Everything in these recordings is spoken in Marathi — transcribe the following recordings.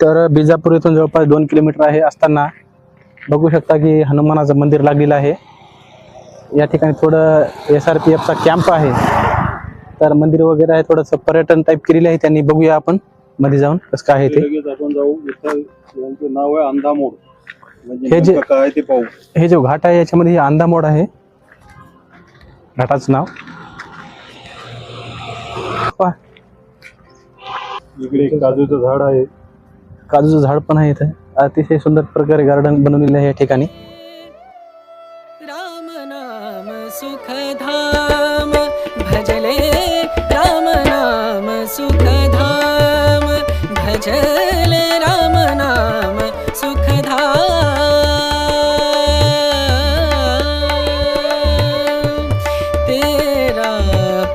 तर बिजापूर इथून जवळपास 2 किलोमीटर आहे असताना बघू शकता की हनुमानाचं मंदिर लागलेलं आहे. या ठिकाणी थोडं SRPFचा कॅम्प आहे. तर मंदिर वगैरे आहे, थोडंसं पर्यटन टाईप केलेलं आहे त्यांनी. बघूया आपण मध्ये जाऊन कसं काय आहे ते. आपण जाऊ. यांचं नाव आहे अंधामोड. हे जे काय ते पाहू. हे जो घाट आहे याच्यामध्ये हे अंधामोड आहे घाटाचं नाव. इकडे एक काजूचं झाड आहे. काजूचं झाड पण आहे इथं. अतिशय सुंदर प्रकारे गार्डन बनवलेलं आहे या ठिकाणी. राम नाम सुखधाम भजले, राम नाम सुखधाम भजले, राम नाम सुखधाम तेरा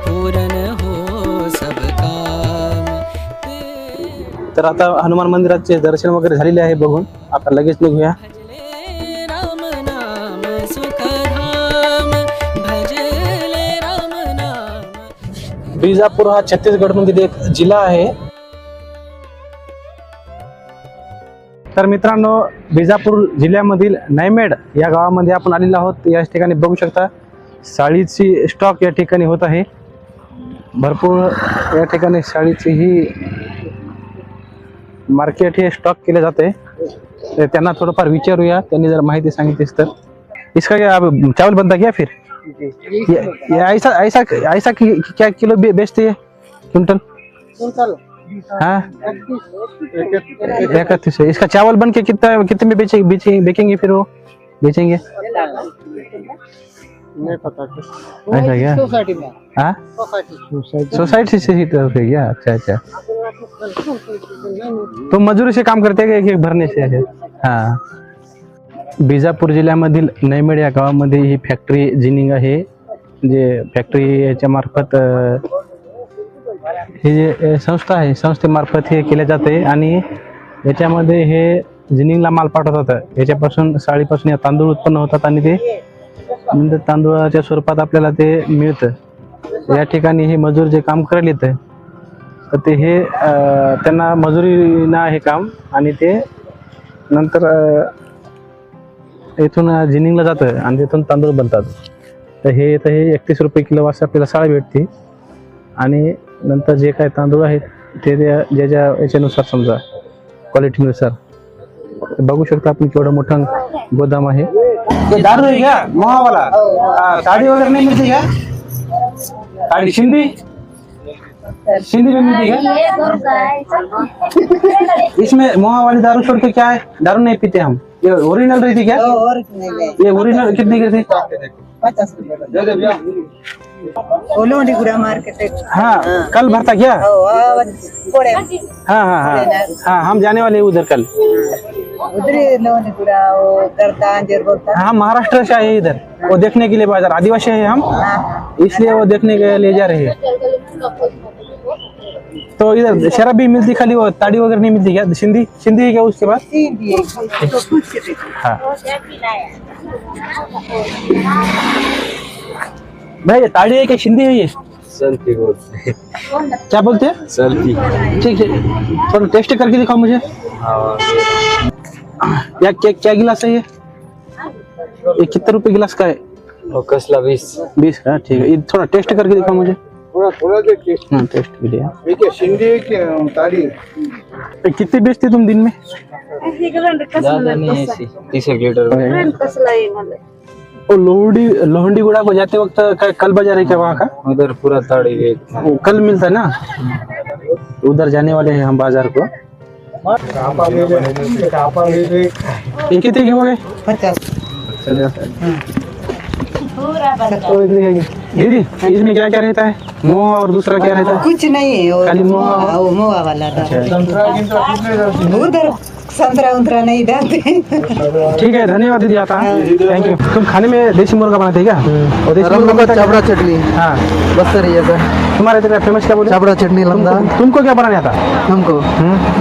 पूरन हो सब काम. तर आता हनुमान मंदिराचे दर्शन वगैरे झालेले आहे बघून आता लगेच निघूया. भजले राम नाम सुखधाम भजले, राम नाम. बिजापूर हा छत्तीसगड मधील एक जिल्हा आहे. तर मित्रांनो, बिजापूर जिल्ह्यामधील नैमेड या गावामध्ये आपण आलेलो आहोत. या ठिकाणी बघू शकता साडीची स्टॉक या ठिकाणी होत आहे. भरपूर या ठिकाणी साडीची ही मार्केट हे स्टॉक केले जाते. तर त्यांना थोडंफार विचारूया, त्यांनी जर माहिती सांगितलीस तर. इसका क्या चावल बनता क्या फिर? ये ऐसा ऐसा ऐसा क्या किलो बेचते है क्विंटल? हाँ 31 है. इसका चावल बन के कितने में बेचेंगे फिर वो बेचेंगे? नहीं पता ऐसा क्या? सोसाइटी में हाँ सोसाइटी से ही तरफ है क्या? अच्छा अच्छा. तो मजुरी से काम करते हैं कि एक भरने से है? हाँ. बिजापूर जिल्ह्यामधील नैमेड या गावामध्ये ही फॅक्टरी जिनिंग आहे. जे फॅक्टरी याच्या मार्फत हे जे संस्था आहे संस्थेमार्फत हे केले जाते आणि याच्यामध्ये हे जिनिंगला माल पाठवतात. याच्यापासून साडीपासून या तांदूळ उत्पन्न होतात आणि ते नंतर तांदूळाच्या स्वरूपात आपल्याला ते मिळतं. या ठिकाणी हे मजूर जे काम करायला येतं तर ते हे त्यांना मजुरीनं आहे काम आणि ते नंतर इथून जिनिंगला जातं आणि तिथून तांदूळ बनतात. तर हे 31 रुपये किलो वाजता आपल्याला साडी भेटते आणि नंतर जे काय तांदूळ आहेत ते ज्याच्या याच्यानुसार समजा क्वालिटीनुसार. बघू शकता आपण केवढं मोठं गोदाम आहे. दारू आहे क्या मोहा वाला? साड़ी वगैरह नहीं मिलती क्या? साड़ी सिंधी में मिलती क्या? इसमें मोहा वाली दारू छोड़ के क्या है? दारू नहीं पीते हम. ये ओरिजिनल रहती क्या? ये ओरिजिनल कितनी की रहती? 50 रुपये. मार्केट. हाँ कल भरता क्या? हाँ हाँ हाँ हाँ हम जाने वाले हैं उधर कल. उधर हम महाराष्ट्र से आए हैं इधर वो देखने के लिए. बाजार आदिवासी है हम, इसलिए वो देखने के लिए जा रहे हैं. तो इधर शराब भी मिलती खाली, वो ताड़ी वगैरह नहीं मिलती क्या? सिंधी सिंधी है क्या उसके बाद? हाँ भाई ये ताड़ी है क्या सिंधी है ये? सेल्फी बोलते. क्या बोलते हैं? सेल्फी. ठीक है थोड़ा टेस्ट करके दिखाओ मुझे. या क्या गिलास है ये कितने रुपए गिलास का है? कसला 20. हाँ ठीक है. ये थोड़ा टेस्ट करके दिखाओ मुझे. थोड़ा टेस्ट. हाँ टेस्ट के लिए. ठीक है. सिंधी ताड़ी कितनी बेचते तुम दिन में? ज्यादा नहीं है. 30 लीटर. वो लोहंडी गुड़ा को जाते वक्त कल बाजार है क्या वहाँ का? उधर पूरा ताड़ी वो कल मिलता है ना. उधर जाने वाले हैं हम बाजार को. ये कितने के हो गए? 50. दीदी इसमें क्या क्या रहता है? मोह और दूसरा क्या रहता है? कुछ नहीं है. खाली मोह. वो मोहा वाला उधर संतरा उतरा नहीं डालते. ठीक है धन्यवाद दीदी. आता थैंक यू. तुम खाने में देसी मुर्गा बनाते हैं क्या? और देसी मुर्गा का चाबड़ा चटनी. हाँ बस सर ये तुम्हारे इधर फेमस क्या बोले? चाबड़ा चटनी लंदा. तुमको क्या बनाने आता? हमको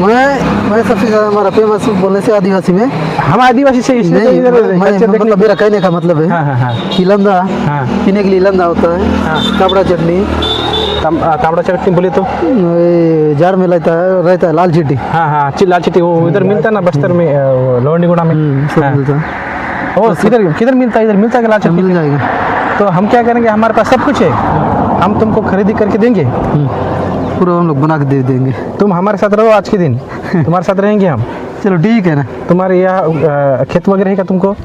मैं सबसे ज्यादा हमारा फेमस बोलने से आदिवासी में हम आदिवासी से इसलिए तो इधर मतलब मेरा कहने का मतलब है हाँ हाँ हाँ कि लंदा हाँ पीने के लिए लंदा होता है. हाँ चाबड़ा चटनी तांबड़ा चटनी बोले तो? ये जार में रहता है लाल चीटी। हाँ हाँ, लाल चिट्ठी वो इधर मिलता है ना बस्तर में, लोहंडीगुड़ा में। सब हाँ। मिलता है। ओ किधर किधर मिलता है? इधर मिलता है क्या लाल चटनी? मिल जाएगा। तो हम क्या करेंगे, हमारे पास सब कुछ है, हम तुमको खरीदी करके देंगे। पूरा हम लोग बना के दे देंगे। तुम हमारे साथ रहो आज के दिन, तुम्हारे साथ रहेंगे हम। चलो ठीक है ना। तुम्हारे यहाँ खेत वगैरह है क्या तुमको?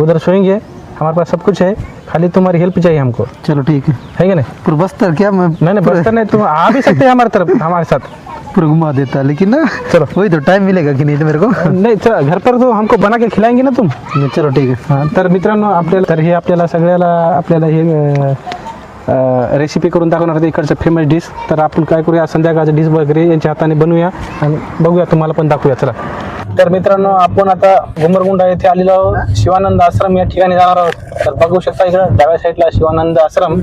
उधर सोएंगे, हमारे पास सब कुछ है, खाली तुम्हारी हेल्प चाहिए हमको। चलो ठीक है। है क्या नहीं? पूरा बस्तर क्या मैं नहीं बस्तर नहीं, तुम आ भी सकते हैं हमारे तरफ, हमारे साथ पूरा घुमा देता है, लेकिन ना चलो वही तो टाइम मिलेगा कि नाही मेरे को। नाही चला, घर पर तो हमको बना के खिलाएंगे ना तुम। चलो ठीक आहे। हां, तर मित्रांनो आपल्याला सगळ्याला आपल्याला हे रेसिपी करून दाखवणार आहे इकडचं फेमस डिश। तर आपण काय करूया, संध्याकाळचं डिश वगैरे यांच्या हाताने बनवूया आणि बघूया, तुम्हाला पण दाखवूया। चला तर मित्रांनो, आपण आता घुमरगुंडा येथे आलेलो आहोत, शिवानंद आश्रम या ठिकाणी जाणार आहोत। तर बघू शकता इकडे डाव्या साईडला शिवानंद आश्रम,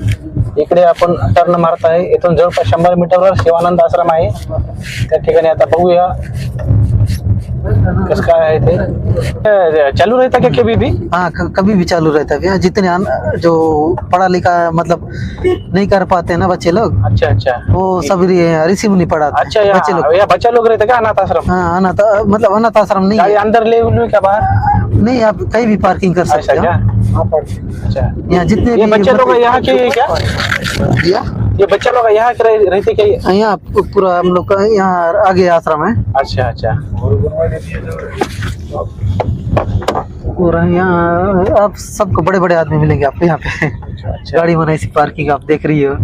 इकडे आपण टर्न मारत आहे, इथून जवळपास 100 मीटरवर शिवानंद आश्रम आहे। त्या ठिकाणी आता बघूया कसं काय आहे ते। चालू रहता क्या कभी भी? हाँ कभी भी चालू रहता है। यहाँ जितने जो पढ़ा लिखा मतलब नहीं कर पाते हैं ना बच्चे लोग, अच्छा अच्छा, वो सब रिसीव नहीं पढ़ाते। अच्छा बच्चे लोग। या बच्चा लोग रहते क्या अनाथ आश्रम? हाँ अनाथ मतलब अनाथ आश्रम नहीं गाड़ी है। अंदर ले लूँ क्या बाहर? नहीं, आप कहीं भी पार्किंग कर ऐसा सकते क्या? हो। अच्छा, यहाँ जितने ये भी बच्चे लोग यहाँ के क्या? ये बच्चा लोग यहाँ के रहते क्या? यहाँ पूरा हम लोग का यहाँ आगे आश्रम है अच्छा अच्छा, पूरा। यहाँ आप सबको बड़े बड़े आदमी मिलेंगे आपको यहाँ पे। अच्छा गाड़ी बनाई सी पार्किंग आप देख रही हो।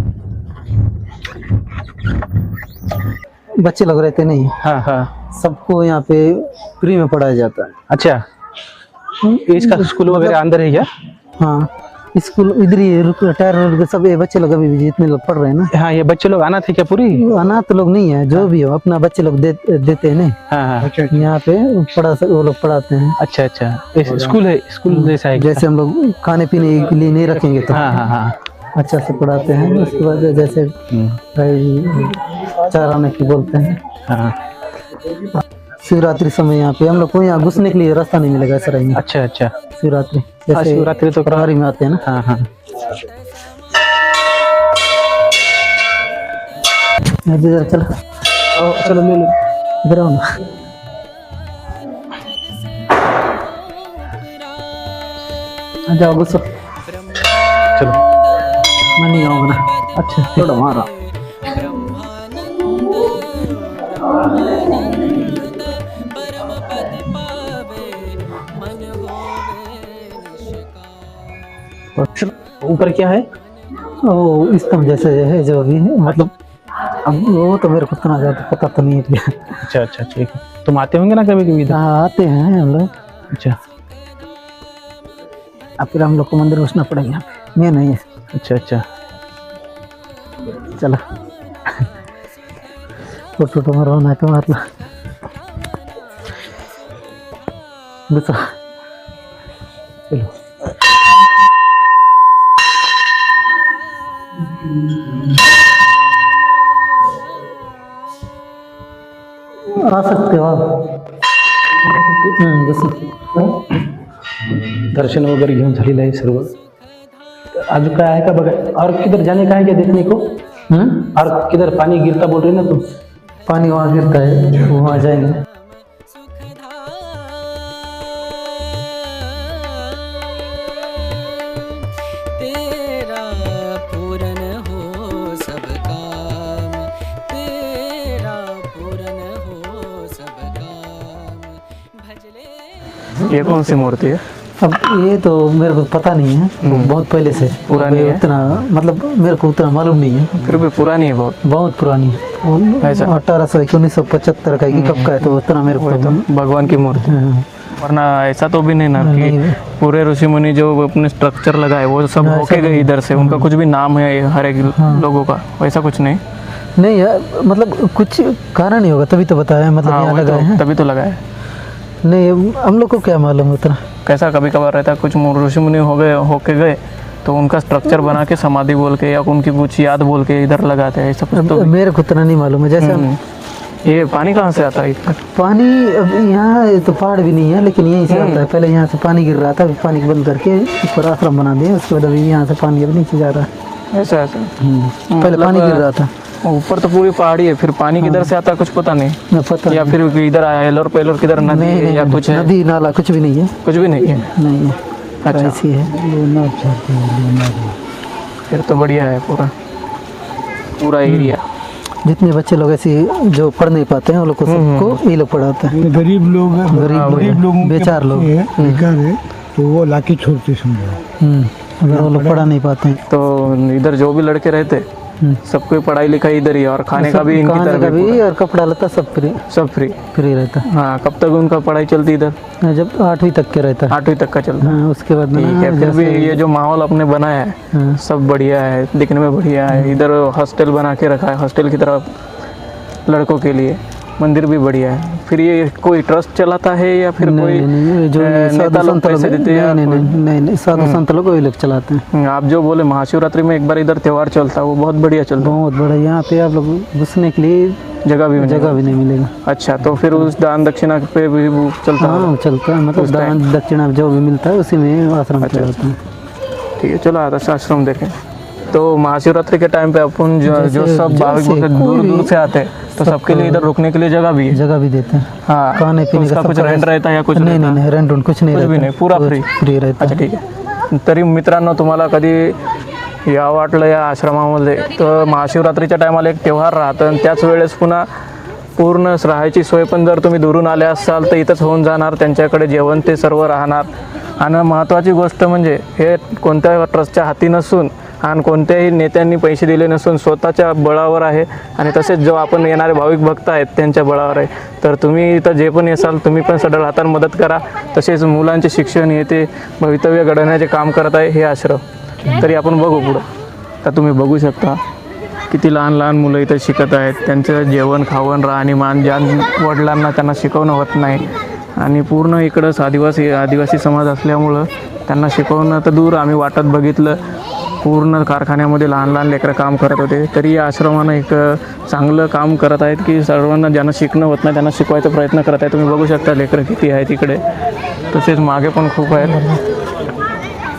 बच्चे लोग रहते नहीं, हाँ हाँ, सबको यहाँ पे फ्री में पढ़ाया जाता है। अच्छा, इसका स्कूल वगैरह अंदर है क्या? हाँ स्कूल इधर ही रिटायर सब ये बच्चे लोग अभी भी जितने लोग पढ़ रहे हैं ना। हाँ, ये बच्चे लोग अनाथ है क्या पूरी? अनाथ लोग नहीं है, जो भी हो अपना बच्चे लोग देते हैं नहीं। हाँ हाँ, यहाँ पे वो लोग पढ़ाते हैं। अच्छा अच्छा, स्कूल है, स्कूल जैसा है क्या? जैसे हम लोग खाने पीने के लिए नहीं रखेंगे तो हाँ हाँ हाँ, अच्छा से पढ़ाते हैं। उसके बाद जैसे चार आने की बोलते हैं। हाँ, शिवरात्रि समय यहाँ पे हम लोग को यहाँ घुसने के लिए रास्ता नहीं मिलेगा सर। यहाँ अच्छा अच्छा, शिवरात्रि हाँ, जैसे शिवरात्रि तो फरवरी में आते हैं ना। हाँ हाँ, इधर चलो चलो ले लो, इधर आओ ना। आ जाओ घुसो। चलो, मैं नहीं आऊँगा ना। अच्छा थोड़ा मारा। ऊपर क्या है? ओ स्तंभ जैसे है जो भी है, मतलब अब वो तो मेरे को इतना ज्यादा पता तो नहीं है। अच्छा अच्छा, ठीक है। तुम आते होंगे ना कभी कभी इधर? हाँ आते हैं हम लोग। अच्छा अब फिर हम लोग को मंदिर घुसना पड़ेगा यहाँ पे, मैं नहीं है। अच्छा अच्छा, चलो फोटो तो मरवाना है तो मार लो। दूसरा चलो, आ सकते हो आप। दर्शन वगैरह घेऊन झालेलं आहे सर्व। अजून काय आहे का बघा? और किधर जाने का है क्या देखने को? और किधर पानी गिरता बोल रही ना तुम? पानी वहाँ गिरता है, वहाँ जाएंगे। तेरा पूरन हो सब काम, तेरा पूरन हो सब काम, भजले। ये कौन सी मूर्ति है? अब ये तो मेरे को पता नहीं है, बहुत पहले से पुरानी है? उतना मतलब मेरे को उतना मालूम नहीं है। फिर भी पुरानी है बहुत। बहुत पुरानी है, ऐसा? 1800 1975 का कि कब का है, तो उतना मेरे को तो भगवान की मूर्ति, हाँ, वरना ऐसा तो भी नहीं ना कि नहीं। पूरे ऋषि मुनि जो अपने स्ट्रक्चर लगाए वो सब ऐसा होके गए इधर से, उनका कुछ भी नाम है हर एक लोगों का, वैसा कुछ नहीं। नहीं यार, मतलब कुछ कारण ही होगा तभी तो बताया, मतलब हाँ यहाँ वही लगाए तो, हैं। तभी तो लगाए। नहीं हम लोग को क्या मालूम उतना। कैसा कभी कभार रहता है, कुछ ऋषि मुनि हो गए होके गए तो उनका स्ट्रक्चर बना के समाधि बोल के या उनकी कुछ याद बोल के इधर लगाते हैं, ऐसा कुछ तो। मेरे को उतना नहीं मालूम है। जैसे ये पानी कहाँ से आता है इधर? पानी अब यहाँ तो पहाड़ भी नहीं है, लेकिन यहीं से आता है। पहले यहाँ से पानी गिर रहा था, अभी पानी बंद करके ऊपर आश्रम बना दिया, उसके बाद अभी यहाँ से पानी अब नीचे जा रहा है। ऐसा ऐसा पहले पानी गिर रहा था, ऊपर तो पूरी पहाड़ी है, फिर पानी किधर से आता है कुछ पता नहीं, न पता या फिर इधर एलोर पेलोर किधर नदी नहीं, है नहीं, या कुछ है? नदी नाला कुछ भी नहीं है, कुछ भी नहीं है। नहीं है, अच्छा। ऐसी है। फिर तो बढ़िया है पूरा पूरा एरिया। जितने बच्चे लोग ऐसे जो पढ़ नहीं पाते हैं, वो लोग को सबको ये लोग पढ़ाते हैं। गरीब लोग गरीब लोग, बेचार लोग, बेकार है तो वो लाके छोड़ते समझो। अगर वो लोग पढ़ा नहीं पाते हैं तो इधर जो भी लड़के रहते सबको पढ़ाई लिखाई इधर ही है, और खाने का भी इनकी खाने तरफ का ही भी और कपड़ा लता सब फ्री सब फ्री। फ्री रहता हाँ, कब तक उनका पढ़ाई चलती इधर? है, जब 8वीं तक के रहता है। 8वीं तक का चलता है। हाँ, उसके बाद ठीक है, फिर भी ये जो माहौल अपने बनाया है हाँ। सब बढ़िया है, दिखने में बढ़िया है। इधर हॉस्टल बना के रखा है, हॉस्टल की तरफ लड़कों के लिए, मंदिर भी बढ़िया है। फिर ये कोई ट्रस्ट चलाता है या फिर कोई नहीं, जो नेता लोग पैसे देते हैं? नहीं, साधु संत लोग वही लोग चलाते हैं। आप जो बोले महाशिवरात्रि में एक बार इधर त्योहार चलता है, वो बहुत बढ़िया चलता बहुत बड़ा, यहाँ पे आप लोग घुसने के लिए है, जगह भी जगह भी नहीं मिलेगा। अच्छा, तो फिर उस दान दक्षिणा पे भी वो चलता है? हाँ, चलता है, मतलब दान दक्षिणा जो भी मिलता है उसी में आश्रम चलाता है। ठीक है, चलो आदर्श आश्रम देखें। तो महाशिवरात्रि के टाइम पे अपन जो सब भाविक भक्त दूर दूर से आते हैं, तो सबके लिए इधर रुकने के लिए जगह भी है? जगह भी देते हैं। हाँ, खाने तो पीने उसका का कुछ रेंट रहता है या कुछ? नहीं, नहीं, रेंट कुछ नहीं कुछ भी रहता, नाही, पुरा फ्री? फ्री रहता अच्छा, ठीक आहे. तरी मित्रांनो, तुम्हाला कधी या वाटलं या आश्रमामध्ये, तर महाशिवरात्रीच्या टायमाला एक त्योहार राहतं आणि त्याच वेळेस पुन्हा पूर्ण राहायची सोय पण जर तुम्ही दुरून आले असाल तर इथंच होऊन जाणार. त्यांच्याकडे जेवण ते सर्व राहणार. आणि महत्त्वाची गोष्ट म्हणजे हे कोणत्या ट्रस्टच्या हाती नसून आणि कोणत्याही नेत्यांनी पैसे दिले नसून स्वतःच्या बळावर आहे. आणि तसेच जो आपण येणारे भाविक भक्त आहेत त्यांच्या बळावर आहे. तर तुम्ही इथं जे पण येसाल तुम्ही पण सडळ हाताने मदत करा. तसेच मुलांचे शिक्षण येते भवितव्य घडवण्याचे काम करत आहे हे आश्रम. तरी आपण बघू पुढं. तर तुम्ही बघू शकता किती लहान लहान मुलं इथं शिकत आहेत. त्यांचं जेवण खावण राहणीमान ज्या वडिलांना त्यांना शिकवणं होत नाही. आणि पूर्ण इकडंच आदिवासी समाज असल्यामुळं त्यांना शिकवणं तर दूर. आम्ही वाटत बघितलं, पूर्ण कारखान्यामध्ये लहान लहान लेकरं काम करत होते. तरी या आश्रमानं एक चांगलं काम करत आहेत की सर्वांना ज्यांना शिकणं होत नाही त्यांना शिकवायचा प्रयत्न करत आहे. तुम्ही बघू शकता लेकरं किती आहेत इकडे. तसेच मागे पण खूप आहेत.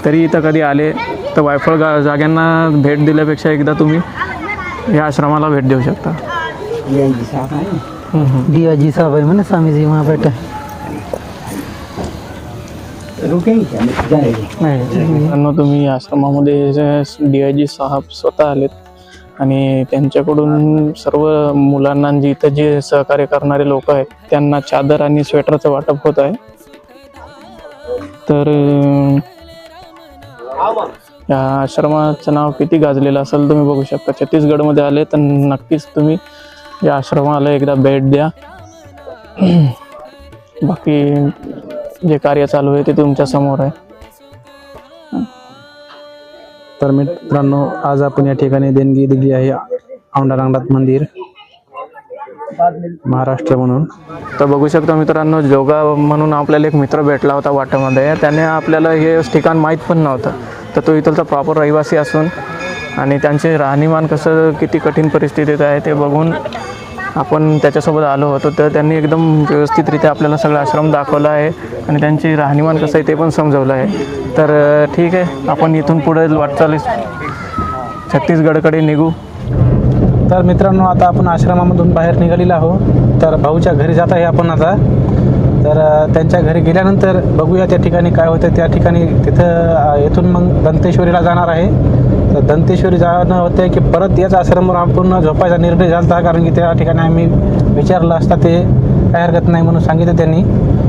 तरी इथं कधी आले तर वायफळ जाग्यांना भेट दिल्यापेक्षा एकदा तुम्ही या आश्रमाला भेट देऊ शकता. दिया जी साहब है, मैंने स्वामी जी वहाँ बैठे। नाही, तुम्ही आश्रमामध्ये DIG साहेब स्वतः आलेत आणि त्यांच्याकडून सर्व मुलांना जी इथं जे सहकार्य करणारे लोक आहेत त्यांना चादर आणि स्वेटरचं वाटप होत आहे. तर या आश्रमाचं नाव किती गाजलेलं असेल तुम्ही बघू शकता. छत्तीसगडमध्ये आले तर नक्कीच तुम्ही या आश्रमाला एकदा भेट द्या. बाकी जे कार्य चालू आहे ते तुमच्या समोर आहे. तर मित्रांनो, आज आपण या ठिकाणी देणगी दिली आहे औंढा-नागनाथ मंदिर महाराष्ट्र म्हणून. तर बघू शकता मित्रांनो, जोगा म्हणून आपल्याला एक मित्र भेटला होता वाटामध्ये. त्याने आपल्याला हे ठिकाण माहीत पण नव्हतं. तर तो इथलचा प्रॉपर रहिवासी असून आणि त्यांचे राहणीमान कसं किती कठीण परिस्थितीत आहे ते बघून आपण त्याच्यासोबत आलो होतो. तर त्यांनी एकदम व्यवस्थितरित्या आपल्याला सगळं आश्रम दाखवला आहे आणि त्यांचे राहणीमान कसं आहे ते पण समजवलं आहे. तर ठीक आहे, आपण इथून पुढे वाटचाल छत्तीसगडकडे निघू. तर मित्रांनो, आता आपण आश्रमामधून बाहेर निघालेलो आहोत. तर भाऊच्या घरी जात आहे आपण आता. तर त्यांच्या घरी गेल्यानंतर बघूया त्या ठिकाणी काय होतं. त्या ठिकाणी तिथं येथून मग दंतेश्वरीला जाणार आहे. तर दंतेश्वरी जाणं होतं की परत याच आश्रमावर आपण झोपायचा निर्णय झाला होता. कारण की त्या ठिकाणी आम्ही विचारलं असता ते काय हरकत नाही म्हणून सांगितलं त्यांनी.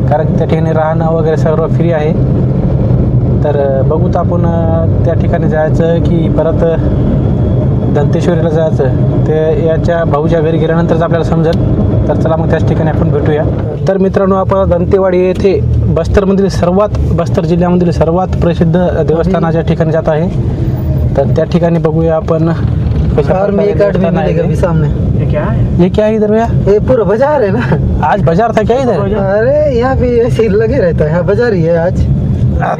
कारण की त्या ठिकाणी राहणं वगैरे सर्व फ्री आहे. तर बघूत आपण त्या ठिकाणी जायचं की परत दंतेश्वरीला जायचं ते याच्या भाऊच्या घरी गेल्यानंतरच आपल्याला समजेल. तर चला मग त्याच ठिकाणी आपण भेटूया. तर मित्रांनो, आपण दंतेवाडी येथे बस्तर जिल्ह्यामधील सर्वात प्रसिद्ध देवस्थानाच्या ठिकाणी जात आहे. तर त्या ठिकाणी बघूया आपण. बाहर में एक आदमी मिलेगा अभी सामने। ये क्या है इधर भैया? ये पूरा बाजार है ना। आज बाजार था क्या इधर? अरे यहाँ भी ऐसे ही लगे रहता है, बाजार ही है आज।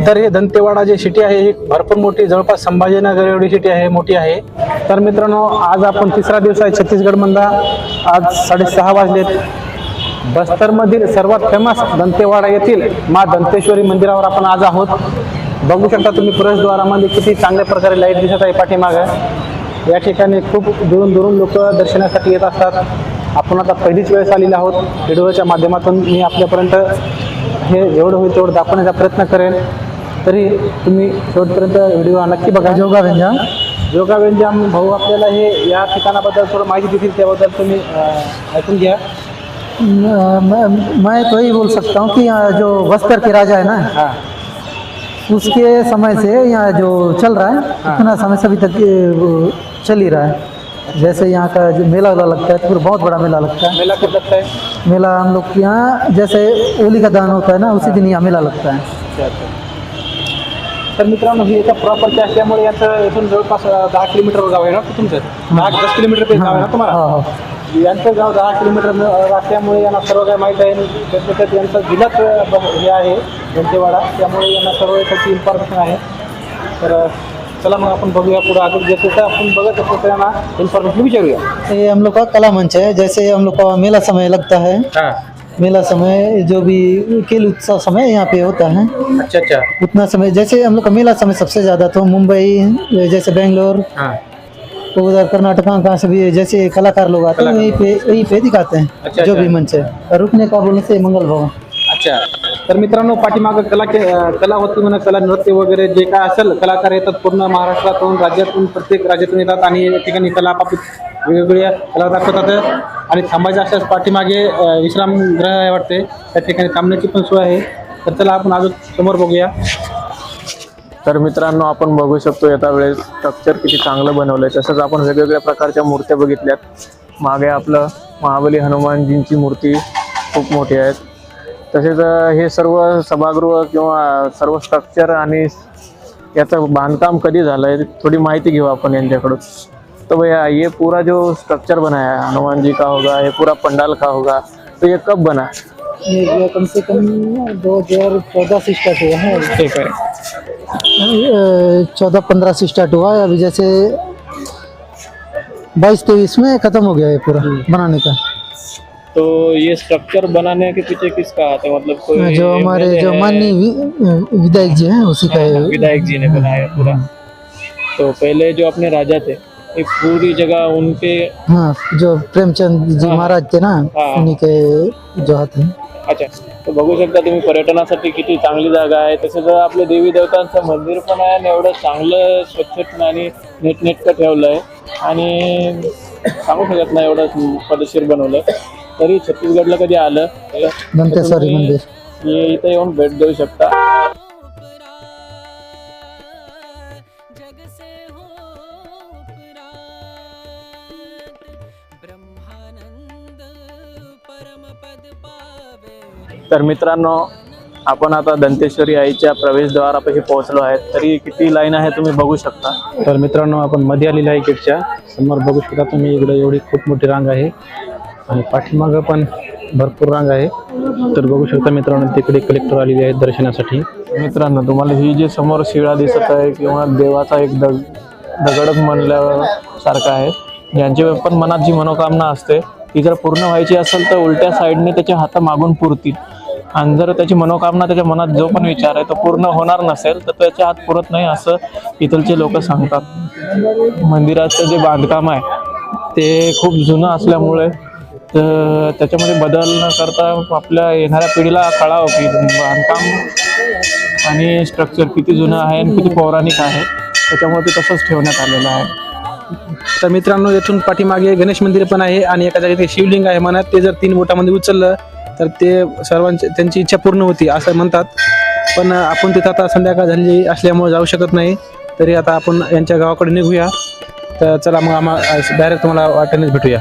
तर हे दंतेवाडा जे सिटी आहे ही भरपूर मोठी, जवळपास संभाजीनगर एवढी सिटी आहे, मोठी आहे. तर मित्रांनो, आज आपण तिसरा दिवस आहे छत्तीसगडमधला. आज 6:30 वाजलेत. बस्तरमधील सर्वात फेमस दंतेवाडा येथील मा दंतेश्वरी मंदिरावर आपण आज आहोत. बघू शकता तुम्ही प्रवेशद्वारामध्ये किती चांगल्या प्रकारे लाईट दिसत आहे पाठीमागं. या ठिकाणी खूप दुरून दुरून लोक दर्शनासाठी येत असतात. आपण आता पहिलीच वेळेस आलेले आहोत. व्हिडिओच्या माध्यमातून मी आपल्यापर्यंत हे जेवढं होईल तेवढं दाखवण्याचा प्रयत्न करेन. तरी तुम्ही शेवटपर्यंत व्हिडिओ हा नक्की बघा. योगा व्यंजन योगा व्यंजन भाऊ आपल्याला हे या ठिकाणाबद्दल थोडं माहिती देतील, त्याबद्दल तुम्ही ऐकून घ्या. मैं तो यही बोल सकता हूँ कि यहाँ जो बस्तर के राजा है ना, हां उसके समय से यहाँ जो चल रहा है इतना समय से अभी तक वो चल ही रहा है. जैसे यहाँ का जो मेला वाला लगता है तो फिर बहुत बड़ा मेला लगता है. मेला कब लगता है? मेला हम लोग के यहाँ जैसे होली का दान होता है ना, उसी दिन यहाँ मेला लगता है. अच्छा अच्छा. तर मित्रांनो, ही याचा प्रॉपर्टी असल्यामुळे याचं इथून जवळपास 10 किलोमीटर गाव आहे ना तुमचं? 10 किलोमीटर ते गाव आहे ना तुम्हाला? हाँ हाँ. यांचं गाव 10 किलोमीटर असल्यामुळे यांना सर्व काही माहीत आहे. त्याच्यात यांचा जिल्हाच हे आहे दंतेवाडा, त्यामुळे यांना सर्व त्याची इन्फॉर्मेशन आहे. तर चला मग आपण बघूया पुढे अजून जे काय आपण बघत असतो त्यांना इन्फॉर्मेशन विचारूया. ये हम लोग का कला मंच है. जैसे हम लोग का मेला समय लगता है, हां. मेला समय जो भी खेल उत्सव समय यहाँ पे होता है, अच्छा अच्छा. उतना समय जैसे हम लोग का मेला समय सबसे ज़्यादा तो मुंबई जैसे बेंगलोर हां. तो उधर कर्नाटक कहाँ से भी जैसे कलाकार लोग आते हैं वहीं पे दिखाते हैं. अच्छा, जो अच्छा. भी मंच है. और रुकने का बोलने से मंगल भवन. अच्छा. तर मित्रांनो, पाठीमागं कला होती म्हणा, कला नृत्य वगैरे जे काय असेल, कलाकार येतात पूर्ण महाराष्ट्रातून, राज्यातून, प्रत्येक राज्यातून येतात आणि या ठिकाणी कला आपापली वेगवेगळ्या कला दाखवतात. आणि थांबायचं असल्यास पाठीमागे विश्रामगृह आहे वाटते, त्या ठिकाणी थांबण्याची पण सोय आहे. तर चला आपण अजून समोर बघूया. तर मित्रांनो, आपण बघू शकतो येता वेळेस स्ट्रक्चर किती चांगलं बनवलं आहे. तसंच आपण वेगवेगळ्या प्रकारच्या मूर्त्या बघितल्यात. मागे आपलं महाबली हनुमानजींची मूर्ती खूप मोठी आहे. तसेच हे सर्व सभागृह किंवा सर्व स्ट्रक्चर आणि याचं बांधकाम कधी झालं आहे थोड़ी माहिती घेऊ आपण यांच्याकडून. तो भैया, ये पूरा जो स्ट्रक्चर बनाया है हनुमान जी का होगा, ये पूरा पंडाल का होगा, तो ये कब बना? ये कम से कम 2014 से स्टार्ट हुआ है. ठीक आहे. 14-15 से स्टार्ट हुआ है. अभी जैसे 22-23 में खत्म हो गया है पूरा बनाने का. तो ये स्ट्रक्चर बनाने के पीछे किसका हाथ है? मतलब कोई जो हमारे जो माननीय विधायक जी हैं उसी का है. विधायक जी ने बनाया पूरा. तो पहले जो अपने राजा थे, ये पूरी जगह उनके. हाँ, जो प्रेमचंद जी हाँ. महाराज थे ना, हाँ. उन्हीं के जो हाथ हैं. अच्छा. तो बघू शकता तुम्ही पर्यटनासाठी किती चांगली जागा आहे. तसेच आपल्या देवी देवतांचं मंदिर पण आहे आणि एवढं चांगलं स्वच्छ आणि नीटनेटकं ठेवलं आहे आणि सांगू शकत नाही एवढं पद्धतशीर बनवलं. तरी छत्तीसगडला कधी आलं तर दंतेश्वरी तुम्ही मंदिर ये इथं येऊन भेट देऊ शकता. जग से हो ब्रह्मानंद परम पद पावे. तर मित्रांनो, आपण आता दंतेश्वरी आईच्या प्रवेशद्वारापाशी पोहोचलो आहे. तरी किती लाईन आहे तुम्ही बघू शकता. तर मित्रांनो, आपण मध्ये आलेलं आहे गेटच्या समोर. बघू शकता तुम्ही इकडे एवढी खूप मोठी रांग आहे आणि पाठीमागं पण भरपूर रांग आहे. तर बघू शकता मित्रांनो, तिकडे कलेक्टर आलेले आहेत दर्शनासाठी. मित्रांनो, तुम्हाला ही जी समोर शिळा दिसत आहे किंवा देवाचा एक दगडच म्हणल्यासारखा आहे, ज्यांची पण मनात जी मनोकामना असते ती जर पूर्ण व्हायची असेल तर उलट्या साईडने त्याच्या हाता मागून पुरतील. आणि जर त्याची मनोकामना, त्याच्या मनात जो पण विचार आहे तो पूर्ण होणार नसेल तर त्याच्या हात पुरत नाही, असं इथलचे लोक सांगतात. मंदिराचं जे बांधकाम आहे ते खूप जुनं असल्यामुळे तर त्याच्यामध्ये बदल न करता आपल्या येणाऱ्या पिढीला कळावं की बांधकाम आणि स्ट्रक्चर किती जुनं आहे आणि किती पौराणिक आहे, त्याच्यामुळे ते तसंच ठेवण्यात आलेलं आहे. तर मित्रांनो, येथून पाठीमागे गणेश मंदिर पण आहे आणि एका जागी शिवलिंग आहे म्हणत. ते जर 3 बोटामध्ये उचललं तर ते सर्वांची त्यांची इच्छा पूर्ण होती असं म्हणतात. पण आपण तिथं आता संध्याकाळ झालेली असल्यामुळे जाऊ शकत नाही. तरी आता आपण यांच्या गावाकडे निघूया. तर चला मग आम्हाला डायरेक्ट तुम्हाला वाटेनेच भेटूया.